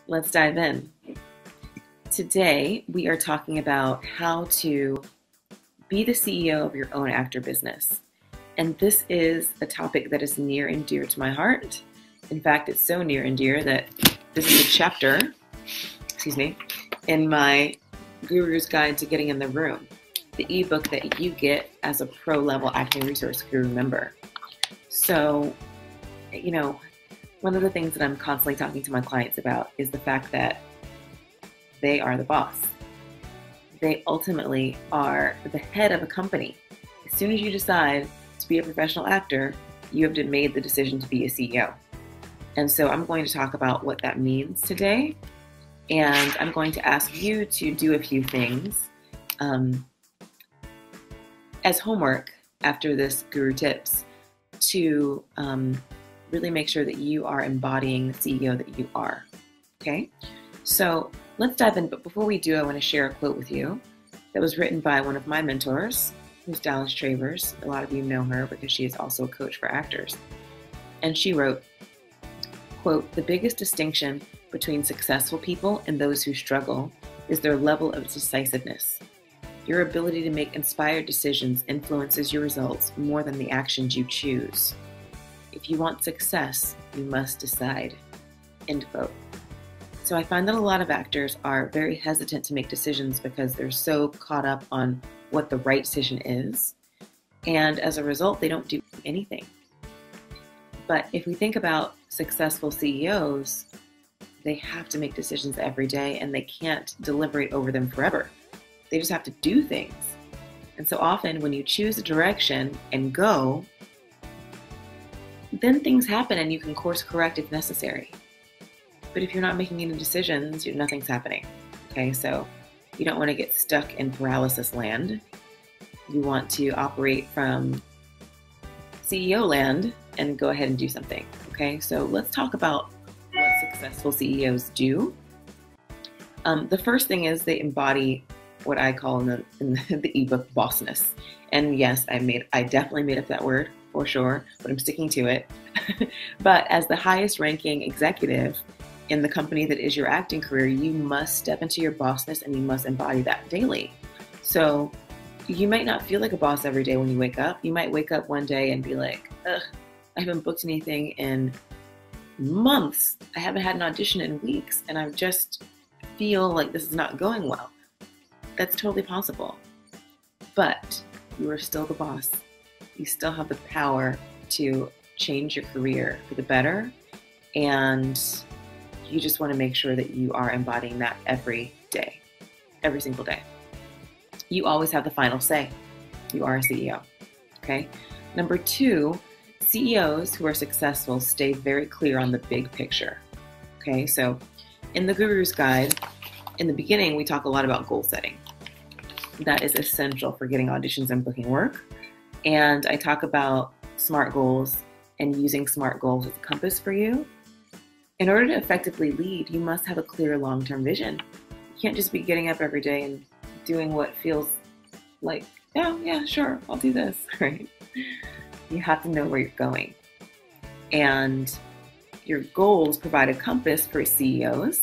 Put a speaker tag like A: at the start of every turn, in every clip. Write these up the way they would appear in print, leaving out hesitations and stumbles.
A: Let's dive in. Today, we are talking about how to be the CEO of your own actor business. And this is a topic that is near and dear to my heart. In fact, it's so near and dear that this is a chapter, in my Guru's Guide to Getting in the Room, the ebook that you get as a pro-level acting resource guru member. So, one of the things that I'm constantly talking to my clients about is the fact that they are the boss. They ultimately are the head of a company. As soon as you decide to be a professional actor, you have made the decision to be a CEO. And so I'm going to talk about what that means today. And I'm going to ask you to do a few things as homework after this Guru Tips to really make sure that you are embodying the CEO that you are. Okay? So let's dive in. But before we do, I want to share a quote with you that was written by one of my mentors, who's Dallas Travers. A lot of you know her because she is also a coach for actors. And she wrote, quote, "The biggest distinction between successful people and those who struggle is their level of decisiveness. Your ability to make inspired decisions influences your results more than the actions you choose. If you want success, you must decide." End quote. So I find that a lot of actors are very hesitant to make decisions because they're so caught up on what the right decision is. And as a result, they don't do anything. But if we think about successful CEOs, they have to make decisions every day and they can't deliberate over them forever. They just have to do things. And so often when you choose a direction and go, then things happen and you can course correct if necessary. But if you're not making any decisions, nothing's happening. Okay, so you don't want to get stuck in paralysis land. You want to operate from CEO land and go ahead and do something. Okay, so let's talk about what successful CEOs do. The first thing is they embody what I call in the ebook bossness. And yes, I definitely made up that word for sure, but I'm sticking to it. But as the highest ranking executive in the company that is your acting career, you must step into your bossness and you must embody that daily. So you might not feel like a boss every day when you wake up. You might wake up one day and be like, ugh, I haven't booked anything in months. I haven't had an audition in weeks, and I just feel like this is not going well. That's totally possible. But you are still the boss. You still have the power to change your career for the better, and you just want to make sure that you are embodying that every day, every single day. You always have the final say. You are a CEO, okay? Number two, CEOs who are successful stay very clear on the big picture, okay? So in the Guru's Guide, in the beginning, we talk a lot about goal setting. That is essential for getting auditions and booking work. And I talk about SMART goals and using SMART goals as a compass for you. In order to effectively lead, you must have a clear long-term vision. You can't just be getting up every day and doing what feels like, oh, yeah, sure, I'll do this, right? You have to know where you're going. And your goals provide a compass for CEOs,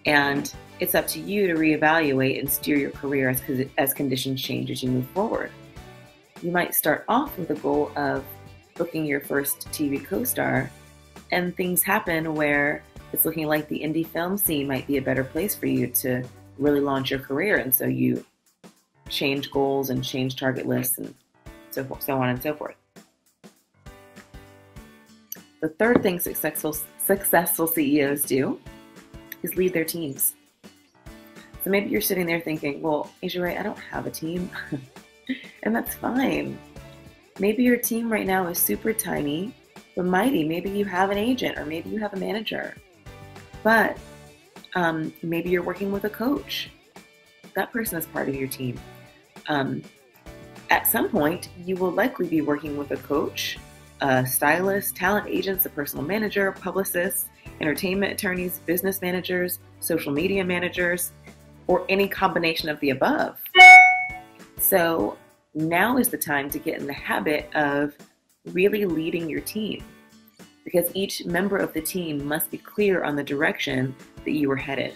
A: and it's up to you to reevaluate and steer your career as conditions change as you move forward. You might start off with a goal of booking your first TV co-star, and things happen where it's looking like the indie film scene might be a better place for you to really launch your career. And so you change goals and change target lists and so on and so forth. The third thing successful CEOs do is lead their teams. So maybe you're sitting there thinking, well, Asia Ray, I don't have a team. And that's fine. Maybe your team right now is super tiny, but mighty. Maybe you have an agent or maybe you have a manager. But maybe you're working with a coach. That person is part of your team. At some point, you will likely be working with a coach, a stylist, talent agents, a personal manager, publicists, entertainment attorneys, business managers, social media managers, or any combination of the above. So now is the time to get in the habit of really leading your team, because each member of the team must be clear on the direction that you were headed.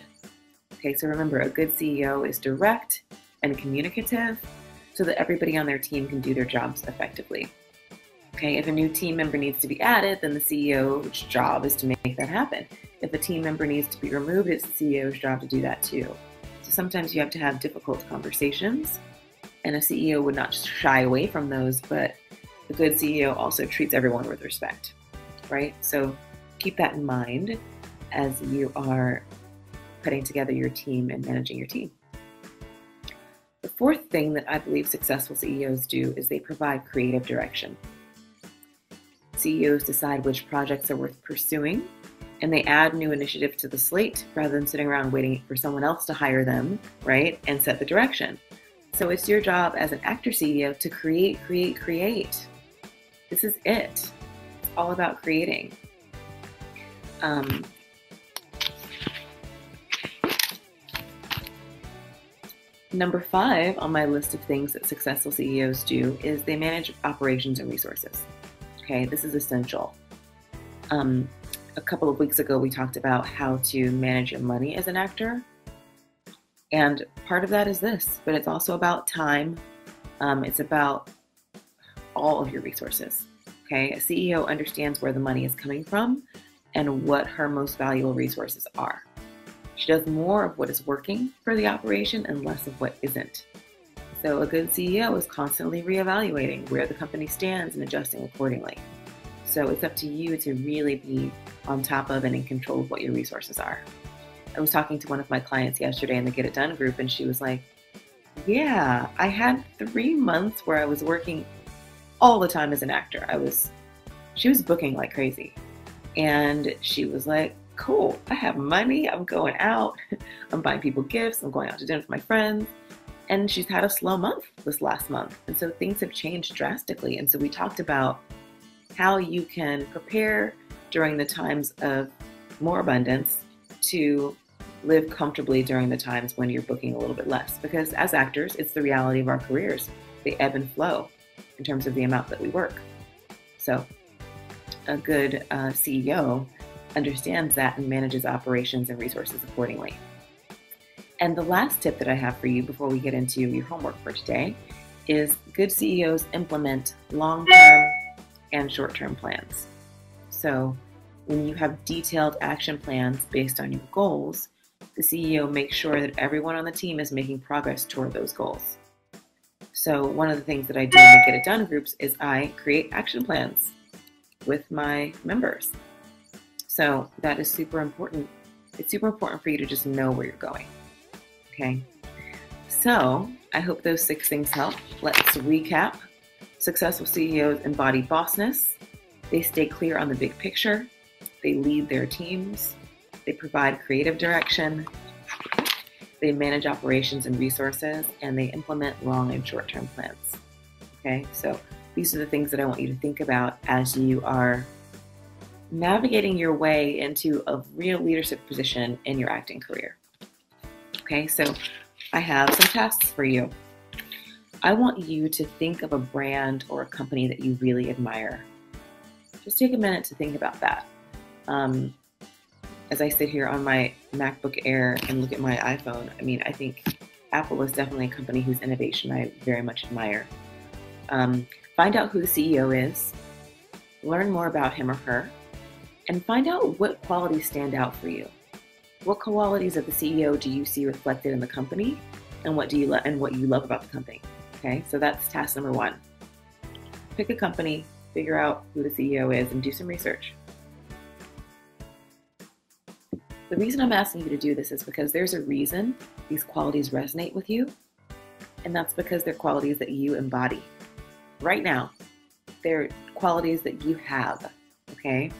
A: Okay, so remember, a good CEO is direct and communicative so that everybody on their team can do their jobs effectively. Okay, if a new team member needs to be added, then the CEO's job is to make that happen. If a team member needs to be removed, it's the CEO's job to do that too. So sometimes you have to have difficult conversations, and a CEO would not shy away from those, but a good CEO also treats everyone with respect, right? So keep that in mind as you are putting together your team and managing your team. The fourth thing that I believe successful CEOs do is they provide creative direction. CEOs decide which projects are worth pursuing, and they add new initiatives to the slate rather than sitting around waiting for someone else to hire them, right, and set the direction. So it's your job as an actor CEO to create. This is it. It's all about creating. Number 5 on my list of things that successful CEOs do is they manage operations and resources. Okay, this is essential. A couple of weeks ago, we talked about how to manage your money as an actor. And part of that is this, but it's also about time. It's about all of your resources. Okay, a CEO understands where the money is coming from and what her most valuable resources are. She does more of what is working for the operation and less of what isn't. So a good CEO is constantly reevaluating where the company stands and adjusting accordingly. So it's up to you to really be on top of and in control of what your resources are. I was talking to one of my clients yesterday in the Get It Done group, and she was like, yeah, I had 3 months where I was working all the time as an actor. She was booking like crazy. And she was like, cool, I have money, I'm going out, I'm buying people gifts, I'm going out to dinner with my friends. And she's had a slow month this last month. And so things have changed drastically. And so we talked about how you can prepare during the times of more abundance to live comfortably during the times when you're booking a little bit less. Because as actors, it's the reality of our careers. They ebb and flow in terms of the amount that we work. So a good CEO understands that and manages operations and resources accordingly. And the last tip that I have for you before we get into your homework for today is good CEOs implement long-term and short-term plans. So when you have detailed action plans based on your goals, the CEO makes sure that everyone on the team is making progress toward those goals. So one of the things that I do in the Get It Done groups is I create action plans with my members. So that is super important. It's super important for you to just know where you're going. Okay. So I hope those 6 things help. Let's recap. Successful CEOs embody bossness. They stay clear on the big picture. They lead their teams. They provide creative direction. They manage operations and resources, and they implement long and short-term plans. Okay, so these are the things that I want you to think about as you are navigating your way into a real leadership position in your acting career. Okay, so I have some tasks for you. I want you to think of a brand or a company that you really admire. Just take a minute to think about that. As I sit here on my MacBook Air and look at my iPhone, I think Apple is definitely a company whose innovation I very much admire. Find out who the CEO is, learn more about him or her, and find out what qualities stand out for you. What qualities of the CEO do you see reflected in the company, and what you love about the company? Okay, so that's task number 1. Pick a company, figure out who the CEO is, and do some research. The reason I'm asking you to do this is because there's a reason these qualities resonate with you, and that's because they're qualities that you embody. Right now, they're qualities that you have, okay?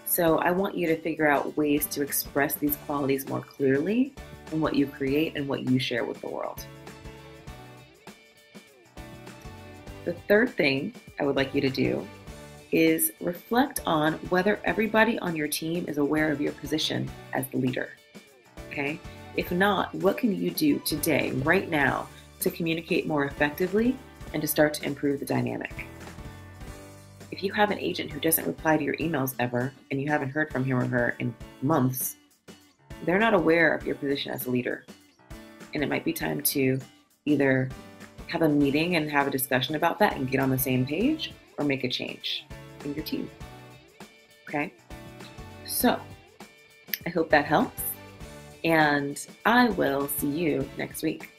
A: So I want you to figure out ways to express these qualities more clearly in what you create and what you share with the world. The third thing I would like you to do is reflect on whether everybody on your team is aware of your position as the leader, okay? If not, what can you do today, right now, to communicate more effectively and to start to improve the dynamic? If you have an agent who doesn't reply to your emails ever and you haven't heard from him or her in months, they're not aware of your position as a leader. And it might be time to either have a meeting and have a discussion about that and get on the same page, or make a change in your team. Okay? So I hope that helps, and I will see you next week.